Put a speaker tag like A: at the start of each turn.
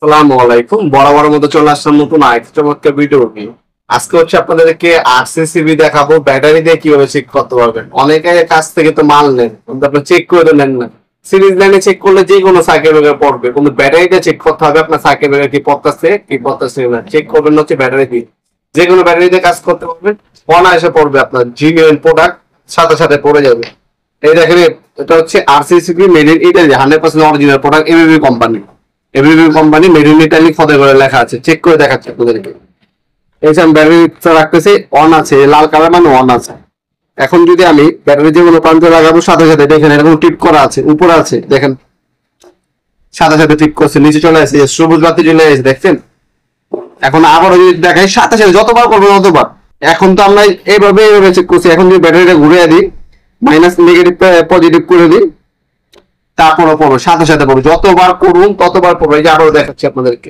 A: আসসালামু আলাইকুম। বরাবরের মতো চলে আসলাম নতুন আরেকটা চমৎকার ভিডিও নিয়ে। আজকে হচ্ছে আপনাদেরকে আরসিসিবি দেখাবো, ব্যাটারি দিয়ে কিভাবে চেক করতে পারবেন। অনেকের কাছ থেকে তো মাল নেন, কিন্তু আপনি চেক করে তো নেন না। সিরিজ লাইনে চেক করলে যে কোনো সার্কিট ব্রেকার পড়বে, কিন্তু ব্যাটারিতে চেক করতে হবে আপনার সার্কিট ব্রেকার কি পড়তেছে না। চেক করবেন হচ্ছে ব্যাটারি দিয়ে, যে কোনো ব্যাটারি দিয়ে কাজ করতে পারবেন। অনায়াসে পড়বে, আপনার জিনিউইন প্রোডাক্ট সাথে সাথে পড়ে যাবে। এই দেখেন, এটা হচ্ছে RCCB made in Italy, 100% original product, ABB company. ABB company made in Italy খোদে করে লেখা আছে, চেক করে দেখাচ্ছে আপনাদেরকে। এই যে আমি ব্যাটারি রাখতেছি, অন আছে, লাল কালার মানে অন আছে। এখন যদি আমি ব্যাটারি যে কোনো প্রান্তে লাগাবো, সাথে সাথে দেখেন এরকম টিপ করা আছে, উপরে আছে দেখেন, সাথে সাথে টিপ করছে, নিচে চলে আসে, সবুজ বাতি চলে আসে, দেখছেন। এখন আবারও যদি দেখাই, সাথে সাথে যতবার করবো ততবার। এখন তো আমরা এইভাবে চেক করছি। এখন যদি ব্যাটারিটা ঘুরে দিই, মাইনাস নেগেটিভ পজিটিভ করে দিই, তারপরও পড়বে, সাথে সাথে পড়বে। যতবার করুন ততবার পড়বে। এই যে আবারও দেখাচ্ছি আপনাদেরকে।